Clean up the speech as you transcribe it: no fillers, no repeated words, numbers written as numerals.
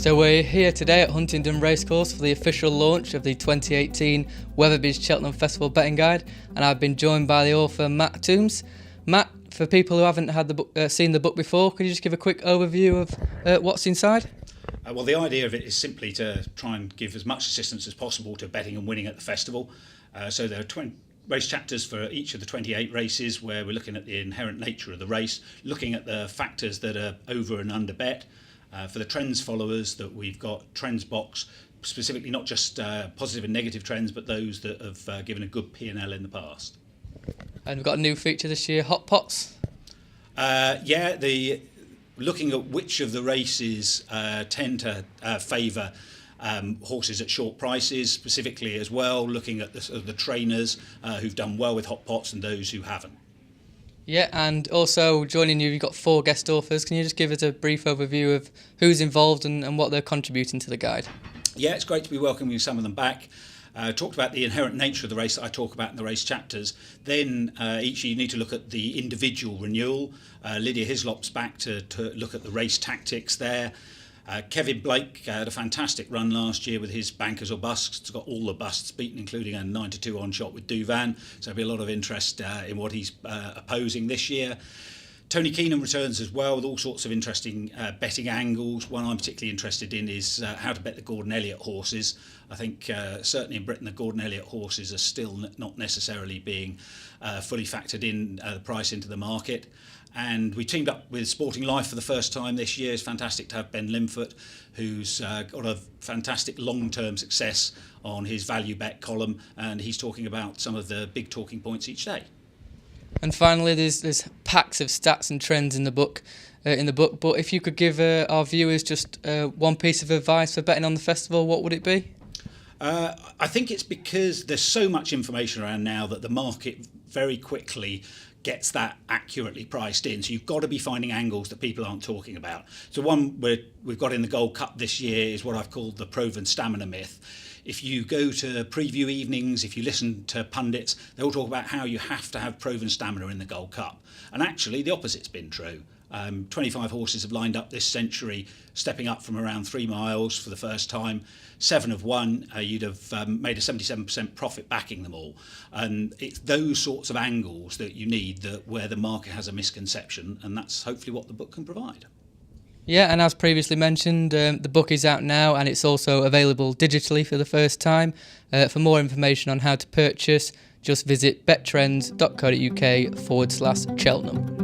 So we're here today at Huntingdon Racecourse for the official launch of the 2018 Weatherbys Cheltenham Festival Betting Guide, and I've been joined by the author Matt Toombs. Matt, for people who haven't had the book, seen the book before, could you just give a quick overview of what's inside? Well, the idea of it is simply to try and give as much assistance as possible to betting and winning at the festival. So there are 20 race chapters for each of the 28 races, where we're looking at the inherent nature of the race, looking at the factors that are over and under bet. For the trends followers, that we've got trends box, specifically not just positive and negative trends, but those that have given a good P&L in the past. And we've got a new feature this year, hot pots. Looking at which of the races tend to favour horses at short prices, specifically as well, looking at the trainers who've done well with hot pots and those who haven't. Yeah, and also joining you, you've got 4 guest authors. Can you just give us a brief overview of who's involved and what they're contributing to the guide? Yeah, it's great to be welcoming some of them back. Talked about the inherent nature of the race that I talk about in the race chapters. Then each year you need to look at the individual renewal. Lydia Hislop's back to look at the race tactics there. Kevin Blake had a fantastic run last year with his bankers or busts. He's got all the busts beaten, including a 9-2 on shot with Duvan. So there'll be a lot of interest in what he's opposing this year. Tony Keenan returns as well with all sorts of interesting betting angles. One I'm particularly interested in is how to bet the Gordon Elliott horses. I think certainly in Britain the Gordon Elliott horses are still not necessarily being fully factored in the price into the market. And we teamed up with Sporting Life for the first time this year. It's fantastic to have Ben Limford, who's got a fantastic long-term success on his value bet column, and he's talking about some of the big talking points each day. And finally, there's packs of stats and trends in the book. But if you could give our viewers just one piece of advice for betting on the festival, what would it be? I think it's because there's so much information around now that the market very quickly gets that accurately priced in. So you've got to be finding angles that people aren't talking about. So one we've got in the Gold Cup this year is what I've called the proven stamina myth. If you go to preview evenings, if you listen to pundits, they all talk about how you have to have proven stamina in the Gold Cup. And actually the opposite's been true. 25 horses have lined up this century, stepping up from around 3 miles for the first time. 7 have won. You'd have made a 77% profit backing them all. And it's those sorts of angles that you need where the market has a misconception, and that's hopefully what the book can provide. Yeah, and as previously mentioned, the book is out now, and it's also available digitally for the first time. For more information on how to purchase, just visit bettrends.co.uk/Cheltenham.